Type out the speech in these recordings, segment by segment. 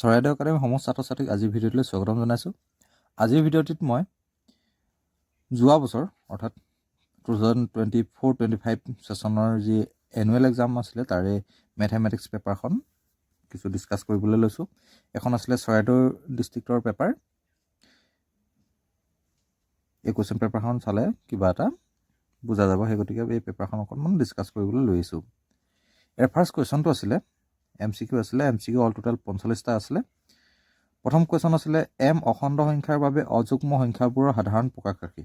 Charaideo academy সমস্ত ছাত্ৰ ছাত্ৰীক আজিৰ ভিডিঅ'টোলৈ স্বাগতম জনাইছোঁ। আজিৰ ভিডিঅ'টিত মই যোৱা বছৰ অৰ্থাৎ 2024-25 ছেশ্যনৰ যি এনুৱেল এক্সাম আছিলে তাৰে মেথমেটিক্স পেপাৰখন কিছু ডিছকাছ কৰিবলৈ লৈছোঁ। এখন আছিলে চৰাইদেউ ডিষ্ট্ৰিক্টৰ পেপাৰ। এই কুৱেশ্যন পেপাৰখন চালে কিবা এটা বুজা যাব, সেই গতিকে এই পেপাৰখন অকণমান ডিছকাছ কৰিবলৈ লৈ আহিছোঁ। ইয়াৰ ফাৰ্ষ্ট কুৱেশ্যনটো আছিলে MCQ আছিলে। MCQ অল টোটেল 45টা আছিলে। প্ৰথম কুৱেশ্যন আছিলে এম অখণ্ড সংখ্যাৰ বাবে অযুগ্ম সংখ্যাবোৰৰ সাধাৰণ প্ৰকাশ ৰাশি।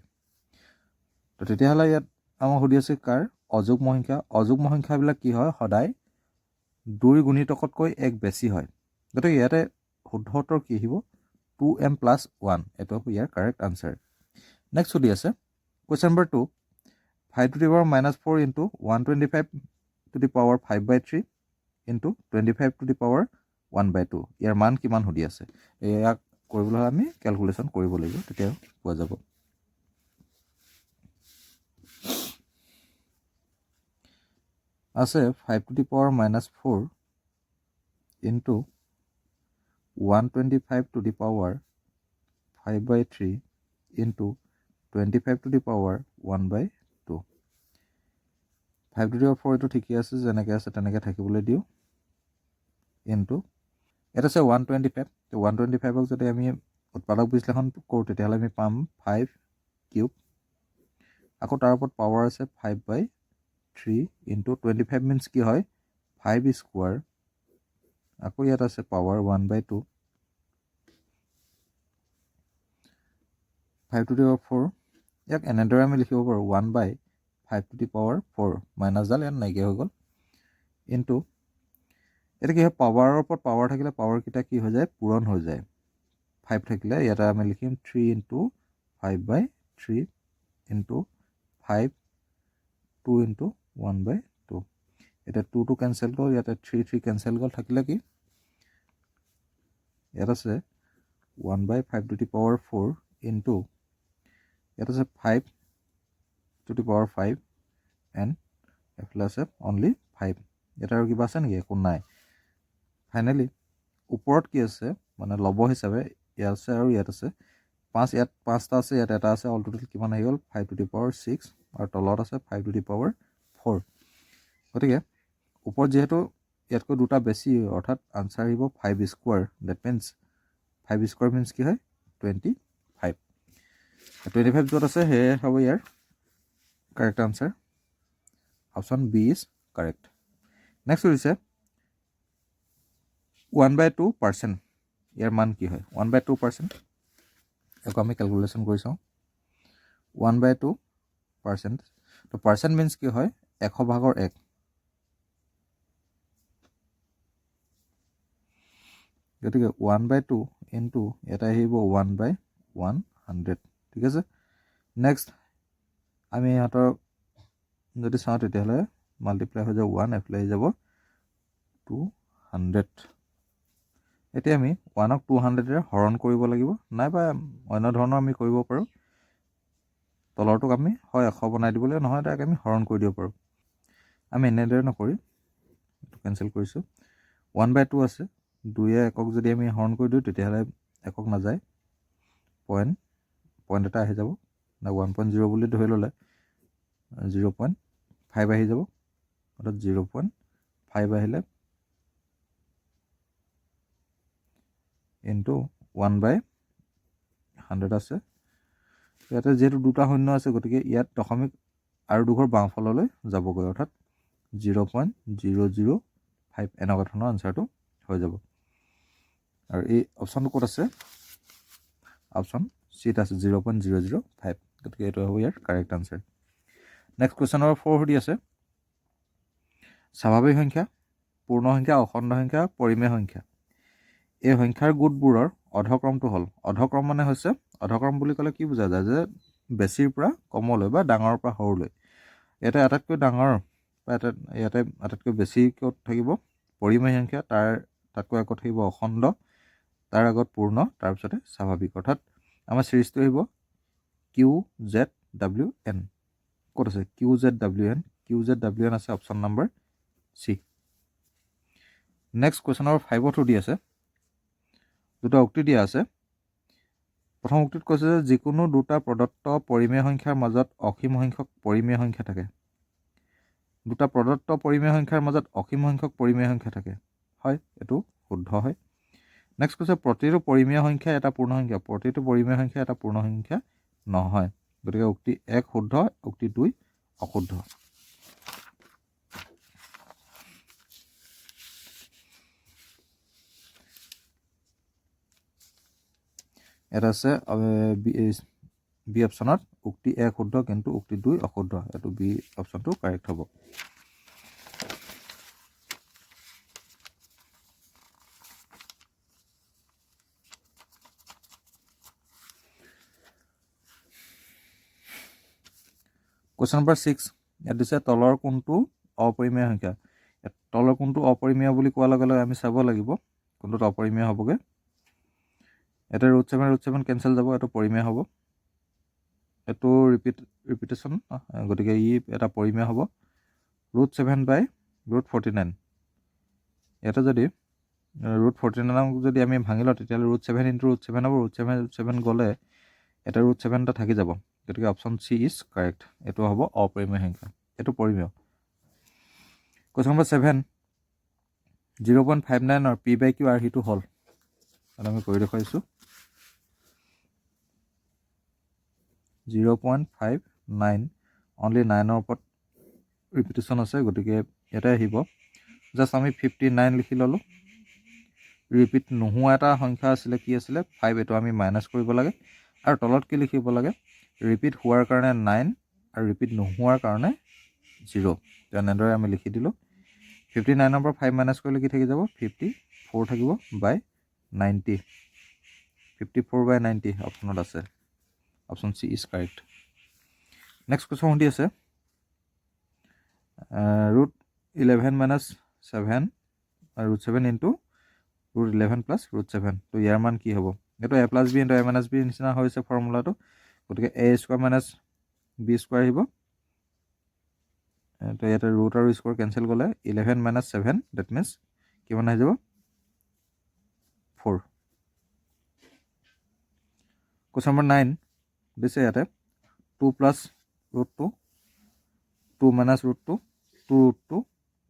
তো তেতিয়াহ'লে ইয়াত আমাক সুধি আছে কাৰ অযুগ্ম সংখ্যা। অযুগ্ম সংখ্যাবিলাক কি হয়, সদায় 2 গুণিতকতকৈ 1 বেছি হয়। গতিকে ইয়াতে শুদ্ধ উত্তৰ কি আহিব, 2m + 1। এইটো হ'ব ইয়াৰ কাৰেক্ট আনচাৰ। নেক্সট সুধি আছে question number 2 5 to the power -4 into 125 to the power 5/3 into 25 to the power 1/2। ইয়াৰ মান কিমান সুধি আছে। ইয়াক কৰিবলৈ আমি কেলকুলেশ্যন কৰিব লাগিব, তেতিয়া পোৱা যাব। আছে 5 to the power -4 into 125 to the power 5/3 into 25 to the power 1/2। 5 to the power 4 এইটো ঠিকেই আছে, যেনেকৈ আছে তেনেকৈ থাকিবলৈ দিওঁ। ইনটু ইয়াত আছে 125। 125ক যদি আমি উৎপাদক বিশ্লেষণ কৰোঁ তেতিয়াহ'লে আমি পাম 5 কিউব। আকৌ তাৰ ওপৰত পাৱাৰ আছে 5/3 ইনটু 25 মিনছ কি হয় 5 স্কোৱাৰ। আকৌ ইয়াত আছে পাৱাৰ 1/2। 5 to the power 4 ইয়াক এনেদৰে আমি লিখিব পাৰোঁ 1/5 to the power 4 মাইনাছডাল ইয়াত নাইকিয়া হৈ গ'ল। ইনটু এতিয়া কি হয়, পাৱাৰৰ ওপৰত পাৱাৰ থাকিলে পাৱাৰকেইটা কি হৈ যায়, পূৰণ হৈ যায়। 5 থাকিলে ইয়াতে আমি লিখিম 3 ইনটু 5/3 ইনটু 5 2 ইনটু 1/2। এতিয়া 2 কেঞ্চেল গ'ল, ইয়াতে 3 কেঞ্চেল গ'ল, থাকিলে কি ইয়াত আছে 1/5 to the power 4 ইনটু ইয়াত আছে 5 to the power 5 এণ্ড এফালে আছে অনলি 5। ইয়াত আৰু কিবা আছে নেকি, একো নাই। ফাইনেলি ওপৰত কি আছে মানে লব হিচাপে ইয়াত আছে আৰু ইয়াত আছে 5। ইয়াত 5টা আছে, ইয়াত এটা আছে, অল টোটেল কিমান আহি গ'ল 5 to the power 6 আৰু তলত আছে 5 to the power 4। গতিকে ওপৰত যিহেতু ইয়াতকৈ 2টা বেছি, অৰ্থাৎ আনচাৰ আহিব 5 square. That means 5 square means কি হয় 25। 25 য'ত আছে সেয়ে হ'ব ইয়াৰ correct answer. Option B is correct. Next হৈছে 1/2%। ইয়াৰ মান কি হয় 1/2%। একো আমি কেলকুলেশ্যন কৰি চাওঁ। 1/2%। তো পাৰ্চেণ্ট মিনছ কি হয় 100/1। গতিকে 1/2 ইনটু এটা আহিব 1/100। ঠিক আছে। নেক্সট আমি ইহঁতৰ যদি চাওঁ তেতিয়াহ'লে মাল্টিপ্লাই হৈ যাব 1, এপ্লাই হৈ যাব 200। এতিয়া আমি 1ক 200ৰে হৰণ কৰিব লাগিব, নাইবা অন্য ধৰণৰ আমি কৰিব পাৰোঁ। তলৰটোক আমি হয় 100 বনাই দিব লাগিব, নহয় তাক আমি হৰণ কৰি দিব পাৰোঁ। আমি এনেদৰে নকৰি কেঞ্চেল কৰিছোঁ। 1/2 আছে, 2য়ে 1ক যদি আমি হৰণ কৰি দিওঁ তেতিয়াহ'লে 1ক নাযায়, পইণ্ট এটা আহি যাব, 1.0 বুলি ধৰি ল'লে 0.5 আহি যাব, অৰ্থাৎ 0.5 আহিলে ইনটু 1/100 আছে। ইয়াতে যিহেতু 2টা শূন্য আছে, গতিকে ইয়াত দশমিক আৰু দুঘৰ বাওঁফাললৈ যাবগৈ, অৰ্থাৎ 0.005 এনেকুৱা ধৰণৰ আনচাৰটো হৈ যাব। আৰু এই অপশ্যনটো ক'ত আছে, অপশ্যন চিত আছে 0.005। গতিকে এইটো হ'ব ইয়াৰ correct answer. Next question number 4 সুধি আছে স্বাভাৱিক সংখ্যা, পূৰ্ণ সংখ্যা, অখণ্ড সংখ্যা, পৰিমেয় সংখ্যা এই সংখ্যাৰ গোটবোৰৰ অধক্ৰমটো হ'ল। অধক্ৰম মানে হৈছে, অধক্ৰম বুলি ক'লে কি বুজা যায়, যে বেছিৰ পৰা কমলৈ বা ডাঙৰৰ পৰা সৰুলৈ। ইয়াতে আটাইতকৈ ডাঙৰ বা ইয়াতে আটাইতকৈ বেছি ক'ত থাকিব পৰিমেয় সংখ্যা, তাতকৈ আগত থাকিব অখণ্ড, তাৰ আগত পূৰ্ণ, তাৰপিছতে স্বাভাৱিক। অৰ্থাৎ আমাৰ চিৰিজটো আহিব QZWN। ক'ত আছে QZWN? QZWN আছে option number C. Next question number 5ত সুধি আছে দুটা উক্তি দিয়া আছে প্ৰথম উক্তিত কৈছে যে যিকোনো দুটা প্ৰদত্ত পৰিমেয় সংখ্যাৰ মাজত অসীম সংখ্যক পৰিমেয় সংখ্যা থাকে দুটা প্ৰদত্ত পৰিমেয় সংখ্যাৰ মাজত অসীম সংখ্যক পৰিমেয় সংখ্যা থাকে হয় এইটো শুদ্ধ হয় নেক্সট কৈছে প্ৰতিটো পৰিমেয় সংখ্যা এটা পূৰ্ণ সংখ্যা প্ৰতিটো পৰিমেয় সংখ্যা এটা পূৰ্ণ সংখ্যা নহয় গতিকে উক্তি 1 শুদ্ধ উক্তি 2 অশুদ্ধ এটা আছে বি অপশ্যনত উক্তি 1 শুদ্ধ কিন্তু উক্তি 2 অশুদ্ধ এইটো বি অপশ্যনটো কাৰেক্ট হ'ব কুৱেশ্যন নম্বৰ 6 ইয়াত দিছে তলৰ কোনটো অপৰিমেয় সংখ্যা তলৰ কোনটো অপৰিমেয় বুলি কোৱাৰ লগে লগে আমি চাব লাগিব কোনটোত অপৰিমেয় হ'বগৈ এটা √7 কেঞ্চেল যাব এইটো পৰিমেয় হ'ব এইটো ৰিপিটেশ্যন গতিকে ই এটা পৰিমেয় হ'ব √7/√49 ইয়াতে যদি √49 যদি আমি ভাঙি লওঁ তেতিয়াহ'লে √7 × √7 হ'ব √7 গ'লে এটা √7 এটা থাকি যাব গতিকে অপশ্যন চি ইজ কাৰেক্ট এইটো হ'ব অপৰিমেয় সংখ্যা এইটো পৰিমেয় কুৱেশ্যন নম্বৰ 7 0.59 p/q আৰ্হিটো হ'ল আমি কৰি দেখুৱাইছোঁ 0.59 অনলি 9ৰ ওপৰত ৰিপিটেশ্যন আছে গতিকে ইয়াতে আহিব জাষ্ট আমি 59 লিখি ল'লোঁ ৰিপিট নোহোৱা এটা সংখ্যা আছিলে কি আছিলে 5 এইটো আমি মাইনাছ কৰিব লাগে আৰু তলত কি লিখিব লাগে ৰিপিট হোৱাৰ কাৰণে 9 আৰু ৰিপিট নোহোৱাৰ কাৰণে 0 তেনেদৰে আমি লিখি দিলোঁ 59ৰ পৰা 5 মাইনাছ কৰিলে কি থাকি যাব 54 থাকিব বাই 90 54/90 অপশ্যনত আছে option C is correct next question সুধি আছে √11 - 7 √7 × √11 + √7 তো ইয়াৰ মান কি হ'ব এইটো a + b × a - b নিচিনা হৈছে ফৰ্মুলাটো গতিকে a² - b² আহিব তো ইয়াতে ৰুট আৰু স্কোৱাৰ কেঞ্চেল গ'লে 11 - 7 ডেট মিনছ কিমান আহি যাব 4 কুৱেশ্যন নম্বৰ 9 দিছে ইয়াতে 2 + √2 2 - √2 2√2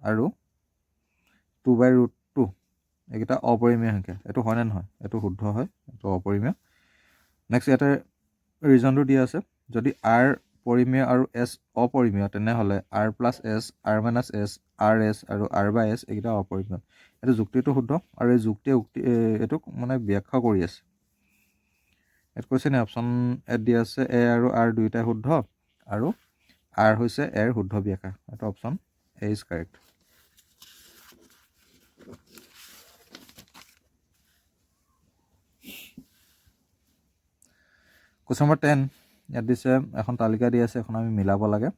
আৰু 2/√2 এইকেইটা অপৰিমেয় সংখ্যা এইটো হয়নে নহয় এইটো শুদ্ধ হয় এইটো অপৰিমেয় নেক্সট ইয়াতে ৰিজনটো দিয়া আছে যদি r পৰিমেয় আৰু s অপৰিমেয় তেনেহ'লে r + s r - s rs আৰু r/s এইকেইটা অপৰিমেয় এইটো যুক্তিটো শুদ্ধ আৰু এই যুক্তিয়ে এইটোক মানে ব্যাখ্যা কৰি আছে ইয়াত কৈছে নে অপশ্যন এত দিয়া আছে a আৰু r দুয়োটাই শুদ্ধ আৰু r হৈছে a ৰ শুদ্ধ ব্যাখ্যা এইটো option a is correct question number 10 ইয়াত দিছে এখন তালিকা দিয়া আছে এখন আমি মিলাব লাগে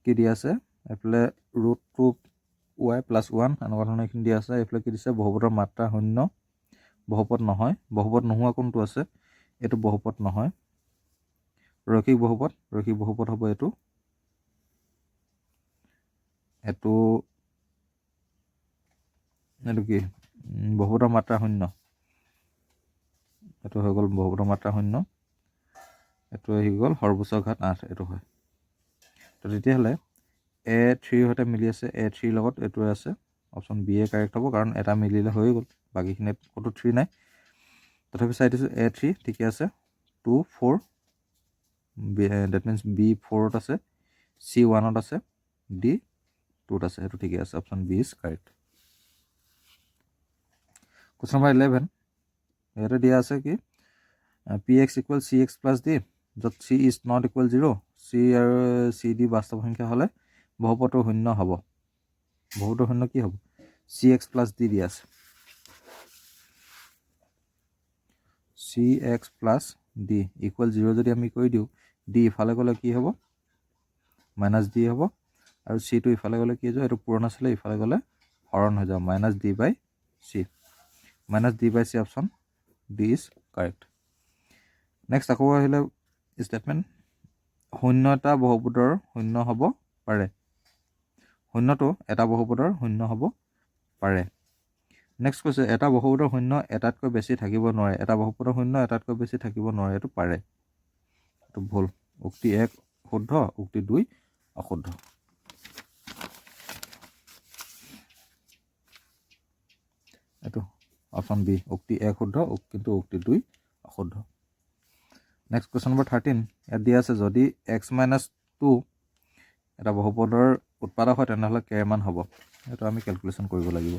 কি দিয়া আছে এইফালে √2y + 1 এনেকুৱা ধৰণৰ এইখিনি দিয়া আছে এইফালে কি দিছে বহুপদৰ মাত্ৰা 0 বহুপদ নহয় বহুপদ নোহোৱা কোনটো আছে এইটো বহুপদ নহয় ৰৈখিক বহুপদ হ'ব এইটো কি বহুপদৰ মাত্ৰা 0 এইটো হৈ গ'ল বহুপদৰ মাত্ৰা 0 এইটো আহি গ'ল সৰ্বোচ্চ ঘাত 8 এইটো হয় তো তেতিয়াহ'লে a3 সৈতে মিলি আছে a3 লগত এইটো আছে অপশ্যন বি এ কাৰেক্ট হ'ব কাৰণ এটা মিলিলে হৈ গ'ল বাকীখিনিত ক'তো 3 নাই তথাপি চাই দিছোঁ a3 ঠিকে আছে 2 4 ডেট মিনছ b4ত আছে c1ত আছে d2ত আছে এইটো ঠিকে আছে option B is correct question number 11 ইয়াতে দিয়া আছে কি px = cx + d য'ত c is not equal 0 c আৰু c d বাস্তৱ সংখ্যা হ'লে বহুপদটো 0 হ'ব বহুপদটো 0 কি হ'ব cx + d দিয়া আছে cx + d = 0 যদি আমি কৰি দিওঁ d ইফালে গ'লে কি হ'ব -d হ'ব আৰু c টো ইফালে গ'লে কি হৈ যাব এইটো পূৰণ আছিলে ইফালে গ'লে হৰণ হৈ যাব -d/c -d/c option D is correct next আকৌ আহিলে ষ্টেটমেণ্ট শূন্যটা বহুপদৰ 0 হ'ব পাৰে শূন্যটো এটা বহুপদৰ 0 হ'ব পাৰে নেক্সট কৈছে এটা বহুপদৰ শূন্য এটাতকৈ বেছি থাকিব নোৱাৰে, এটা বহুপদৰ শূন্য এটাতকৈ বেছি থাকিব নোৱাৰে, এইটো পাৰে, এইটো ভুল। উক্তি 1 শুদ্ধ, উক্তি 2 অশুদ্ধ। এইটো অপশ্যন বি, উক্তি 1 শুদ্ধ কিন্তু উক্তি 2 অশুদ্ধ। নেক্সট কুৱেশ্যন নম্বৰ 13, ইয়াত দিয়া আছে যদি x-2 এটা বহুপদৰ উৎপাদক হয় তেনেহ'লে k মান হ'ব। এইটো আমি কেলকুলেশ্যন কৰিব লাগিব।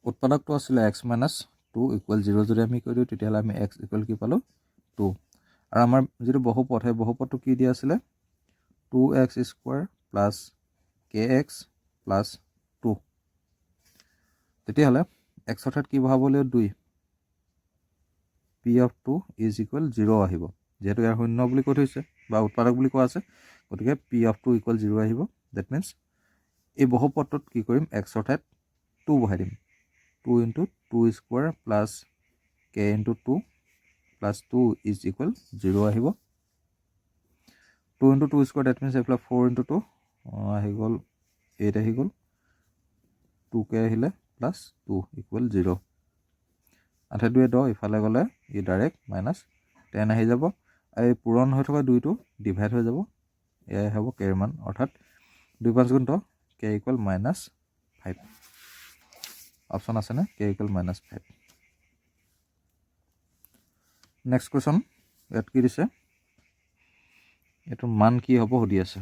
উৎপাদকটো আছিলে x-2 = 0 যদি আমি কৰি দিওঁ তেতিয়াহ'লে আমি x = কি পালোঁ 2, আৰু আমাৰ যিটো বহুপদ সেই বহুপদটো কি দিয়া আছিলে 2x² + kx + 2। তেতিয়াহ'লে x অৰ্থাৎ কি বহাব লাগিব 2, p(2) = 0 আহিব, যিহেতু ইয়াৰ শূন্য বুলি কৈ থৈছে বা উৎপাদক বুলি কোৱা আছে, গতিকে p(2) = 0 আহিব। ডেট মিনছ এই বহুপদটোত কি কৰিম x অৰ্থাৎ 2 বহাই দিম, 2 × 2² + k × 2 + 2 = 0 আহিব। 2 × 2² ডেট মিনছ এইফালে 4 × 2 আহি গ'ল 8 আহি গ'ল, 2k আহিলে + 2 = 0। 8 2 10, ইফালে গ'লে ই ডাইৰেক্ট -10 আহি যাব, আৰু এই পূৰণ হৈ থকা 2টো ডিভাইড হৈ যাব, এয়াই হ'ব k ৰ মান, অৰ্থাৎ 2 × 5 = 10, k = -5। অপশ্যন আছেনে k = -5। নেক্সট কুৱেশ্যন, ইয়াত কি দিছে এইটোৰ মান কি হ'ব সুধি আছে।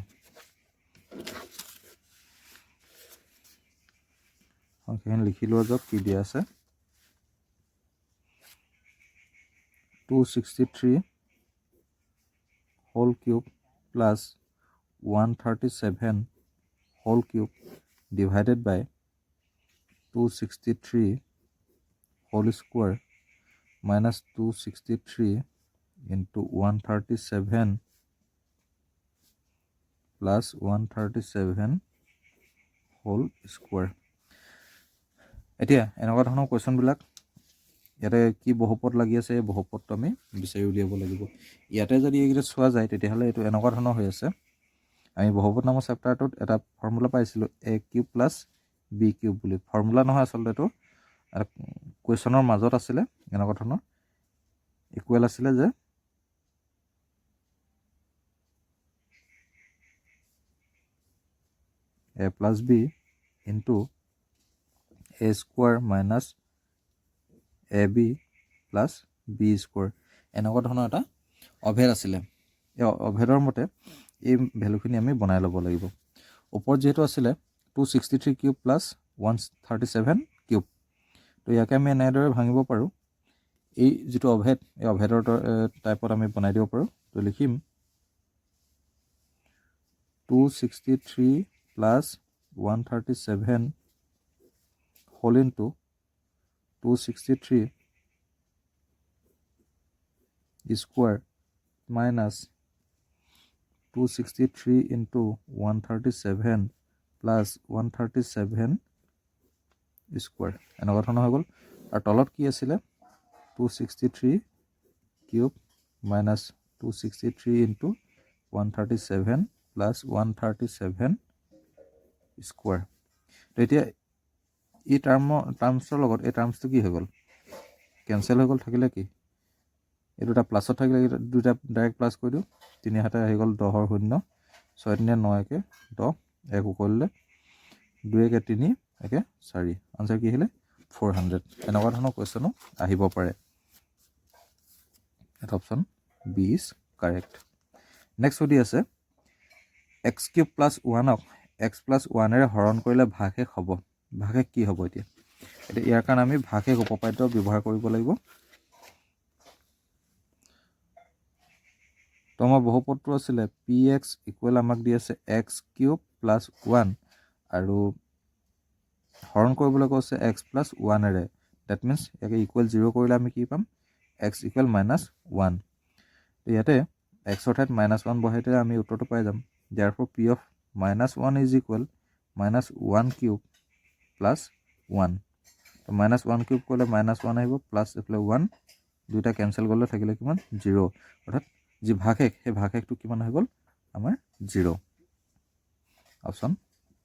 সংখ্যাখিনি লিখি লোৱা যাওক কি দিয়া আছে। 263 whole cube plus 137 whole cube divided by 263 whole square minus 263 into 137 plus 137 whole square। এতিয়া এনেকুৱা ধৰণৰ কুৱেশ্যনবিলাক ইয়াতে কি বহুপদ লাগি আছে, এই বহুপদটো আমি বিচাৰি উলিয়াব লাগিব। ইয়াতে যদি এইকেইটা চোৱা যায় তেতিয়াহ'লে এইটো এনেকুৱা ধৰণৰ হৈ আছে। আমি বহুপদ নামৰ চেপ্টাৰটোত এটা ফৰ্মুলা পাইছিলোঁ a³ + b³ বুলি। ফৰ্মুলা নহয় আচলতে, এইটো কুৱেশ্যনৰ মাজত আছিলে এনেকুৱা ধৰণৰ ইকুৱেল আছিলে যে a + b into a² minus ab plus b², এনেকুৱা ধৰণৰ এটা অভেদ আছিলে। এই অভেদৰ মতে এই ভেলুখিনি আমি বনাই ল'ব লাগিব। ওপৰত যিহেতু আছিলে 263³ plus 137³, তো ইয়াকে আমি এনেদৰে ভাঙিব পাৰোঁ। এই যিটো অভেদ, এই অভেদৰ টাইপত আমি বনাই দিব পাৰোঁ। তো লিখিম 263 plus 137 whole into 263 square minus 263 into 137 plus 137 square, এনেকুৱা ধৰণৰ হৈ গ'ল। আৰু তলত কি আছিলে 263³ minus 263 into 137 plus 137 square। তো এতিয়া এই টাৰ্মছৰ লগত এই টাৰ্মছটো কি হৈ গ'ল, কেঞ্চেল হৈ গ'ল, থাকিলে কি এই দুটা প্লাছত থাকিলে দুটা ডাইৰেক্ট প্লাছ কৰি দিওঁ, 3 হাতে আহি গ'ল 10ৰ শূন্য, 6 3 9 1 10, 1 কৰিলে 2 1 3 1 4, আনচাৰ কি আহিলে 400। এনেকুৱা ধৰণৰ কুৱেশ্যনো আহিব পাৰে। এটা option B is correct. Next সুধি আছে x³ + 1ক x + 1ৰে হৰণ কৰিলে ভাগশেষ হ'ব। ভাগশেষ কি হ'ব? এতিয়া ইয়াৰ কাৰণে আমি ভাগশেষ উপপাদ্য ব্যৱহাৰ কৰিব লাগিব। তো আমাৰ বহুপদটো আছিলে px = আমাক দি আছে x³ + 1, আৰু হৰণ কৰিবলৈ কৈছে x + 1ৰে। ডেট মিনছ ইয়াকে =0 কৰিলে আমি কি পাম x = -1। তো ইয়াতে x অৰ্থাৎ -1 বহাই দিলে আমি উত্তৰটো পাই যাম। Therefore p of -1 = -1³ + 1। তো মাইনাছ 1 কিউব কৰিলে মাইনাছ 1 আহিব প্লাছ এইফালে 1 দুইটা কেঞ্চেল কৰিলে থাকিলে কিমান 0 অৰ্থাৎ যি ভাগশেষ সেই ভাগশেষটো কিমান হৈ গ'ল আমাৰ 0 option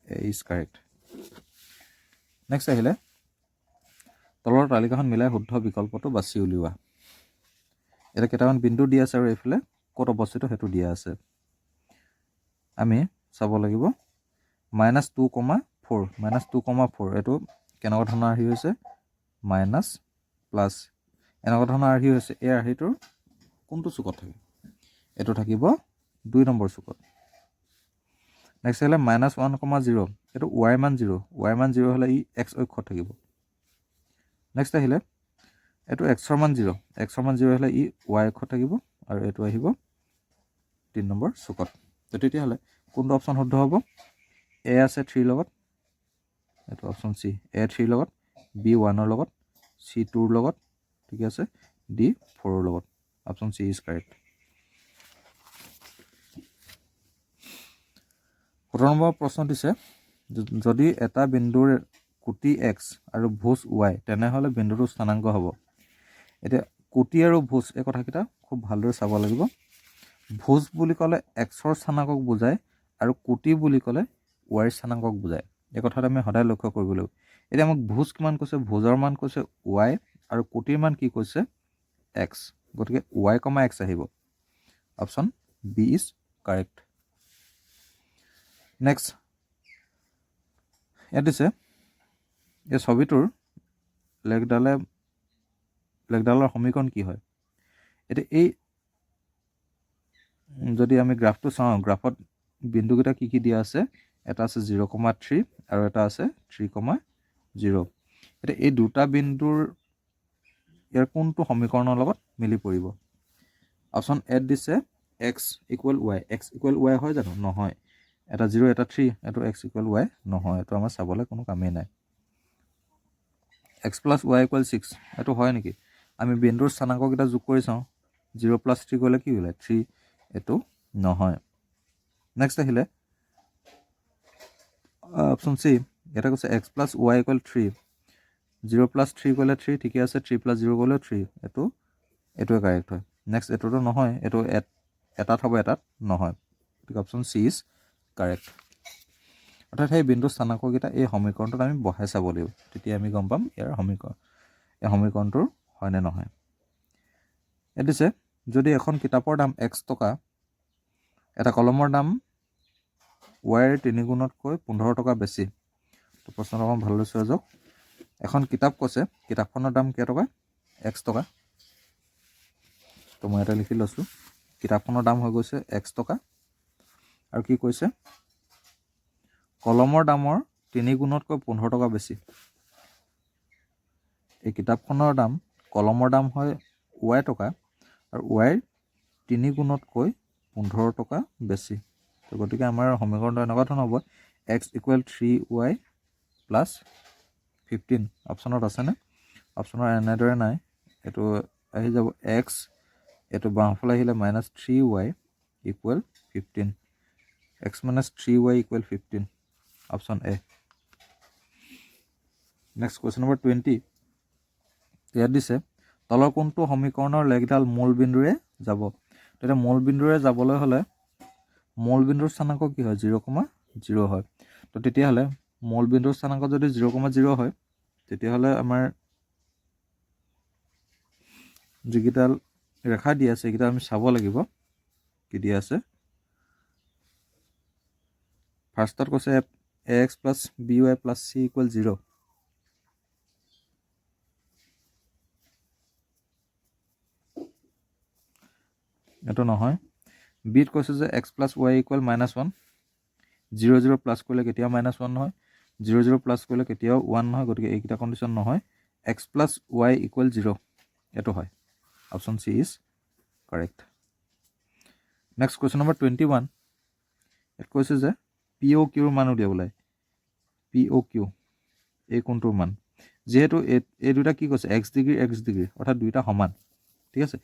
A is correct next আহিলে তলৰ তালিকাখন মিলাই শুদ্ধ বিকল্পটো বাছি উলিওৱা এটা কেইটামান বিন্দু দিয়া আছে আৰু এইফালে ক'ত অৱস্থিত সেইটো দিয়া আছে আমি চাব লাগিব -2,4 এইটো কেনেকুৱা ধৰণৰ আৰ্হি হৈছে মাইনাছ প্লাছ এনেকুৱা ধৰণৰ আৰ্হি হৈছে এই আৰ্হিটোৰ কোনটো চুকত থাকে এইটো থাকিব 2 নম্বৰ চুকত নেক্সট আহিলে -1,0 এইটো y মান 0 হ'লে ই x অক্ষত থাকিব নেক্সট আহিলে এইটো x ৰ মান 0 হ'লে ই y অক্ষত থাকিব আৰু এইটো আহিব 3 নম্বৰ চুকত তো তেতিয়াহ'লে কোনটো অপশ্যন শুদ্ধ হ'ব a আছে 3 লগত এইটো অপশ্যন c a 3 লগত b 1 ৰ লগত c 2 ৰ লগত ঠিক আছে d 4 ৰ লগত option c is correct 17 number প্ৰশ্ন দিছে যদি এটা বিন্দুৰ কোটি x আৰু ভুজ y তেনেহ'লে বিন্দুটোৰ স্থানাংক হ'ব এতিয়া কোটি আৰু ভুজ এই কথাকেইটা খুব ভালদৰে চাব লাগিব ভুজ বুলি ক'লে x ৰ স্থানাংকক বুজায় আৰু কোটি বুলি ক'লে y ৰ স্থানাংকক বুজায় এই কথাটো আমি সদায় লক্ষ্য কৰিব লাগিব এতিয়া আমাক ভুজ কিমান কৈছে ভুজৰ মান কৈছে y আৰু কোটিৰ মান কি কৈছে x গতিকে y, x আহিব option B is correct next ইয়াত দিছে এই ছবিটোৰ লেগডালৰ সমীকৰণ কি হয় এতিয়া এই যদি আমি গ্ৰাফটো চাওঁ গ্ৰাফত বিন্দুকেইটা কি দিয়া আছে এটা আছে 0,3 আৰু এটা আছে 3,0 এতিয়া এই দুটা বিন্দুৰ ইয়াৰ কোনটো সমীকৰণৰ লগত মিলি পৰিব অপশ্যন এ দিছে x = y হয় জানো নহয় এটা 0 এটা 3 এইটো x = y নহয় এইটো আমাৰ চাবলৈ কোনো কামেই নাই x + y = 6 এইটো হয় নেকি আমি বিন্দুৰ স্থানাংককেইটা যোগ কৰি চাওঁ 0 + 3 কৰিলে কি ওলায় 3 এইটো নহয় নেক্সট আহিলে অপশ্যন চি এটা কৈছে x + y = 3 0 + 3 কৰিলে 3 ঠিকে আছে 3 + 0 কৰিলে 3 এইটোৱে কাৰেক্ট হয় নেক্সট এইটোতো নহয় এইটো এটাত হ'ব এটাত নহয় গতিকে অপশ্যন চি ইজ কাৰেক্ট অৰ্থাৎ সেই বিন্দু স্থানাংককেইটা এই সমীকৰণটোত আমি বহাই চাব লাগিব তেতিয়া আমি গম পাম ইয়াৰ সমীকৰণটোৰ হয় নে নহয় এইটো দিছে যদি এখন কিতাপৰ দাম x টকা এটা কলমৰ দাম y ৰ 3 গুণতকৈ 15 টকা বেছি তো প্ৰশ্নটো অকণ ভালদৰে চোৱা যাওক এখন কিতাপ কৈছে কিতাপখনৰ দাম কেই টকা x টকা তো মই এটা লিখি লৈছোঁ কিতাপখনৰ দাম হৈ গৈছে x টকা আৰু কি কৈছে কলমৰ দামৰ 3 গুণতকৈ 15 টকা বেছি এই কিতাপখনৰ দাম কলমৰ দাম হয় y টকা আৰু y ৰ 3 গুণতকৈ 15 টকা বেছি তো গতিকে আমাৰ সমীকৰণটো এনেকুৱা ধৰণৰ হ'ব x = 3y + 15 অপশ্যনত আছেনে অপশ্যনৰ এনেদৰে নাই এইটো আহি যাব x এইটো বাওঁফালে আহিলে -3y = 15 x - 3y = 15 option A next question number 20 ইয়াত দিছে তলৰ কোনটো সমীকৰণৰ লেগডাল মূল বিন্দুৰে যাব তেতিয়া মূল বিন্দুৰে যাবলৈ হ'লে মূল বিন্দুৰ স্থানাংক কি হয় 0,0 হয় তো তেতিয়াহ'লে মূল বিন্দুৰ স্থানাংক যদি 0,0 হয় তেতিয়াহ'লে আমাৰ যিকেইটা ৰেখা দিয়া আছে সেইকেইটা আমি চাব লাগিব কি দিয়া আছে ফাৰ্ষ্টত কৈছে ax + by + c = 0 এইটো নহয় বিত কৈছে যে x + y = -1 0 0 প্লাছ কৰিলে কেতিয়াও -1 নহয় 0 0 প্লাছ কৰিলে কেতিয়াও 1 নহয় গতিকে এইকেইটা কণ্ডিশ্যন নহয় x + y = 0 এইটো হয় option C is correct next question number 21 ইয়াত কৈছে যে POQ ৰ মান উলিয়াবলৈ POQ এই কোনটোৰ মান যেহেতু এই দুটা কি কৈছে x ডিগ্ৰী অৰ্থাৎ দুইটা সমান ঠিক আছে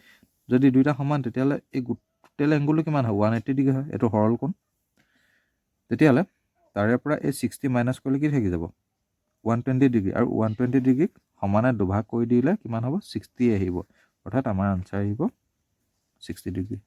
যদি দুইটা সমান তেতিয়াহ'লে এই টোটেল এংগলটো কিমান হয় 180 ডিগ্ৰী হয় এইটো সৰল কোণ তেতিয়াহ'লে তাৰে পৰা এই 60 মাইনাছ কৰিলে কি থাকি যাব 120 ডিগ্ৰী আৰু 120 ডিগ্ৰীক সমানে দুভাগ কৰি দিলে কিমান হ'ব 60 আহিব অৰ্থাৎ আমাৰ আনচাৰ আহিব 60 ডিগ্ৰী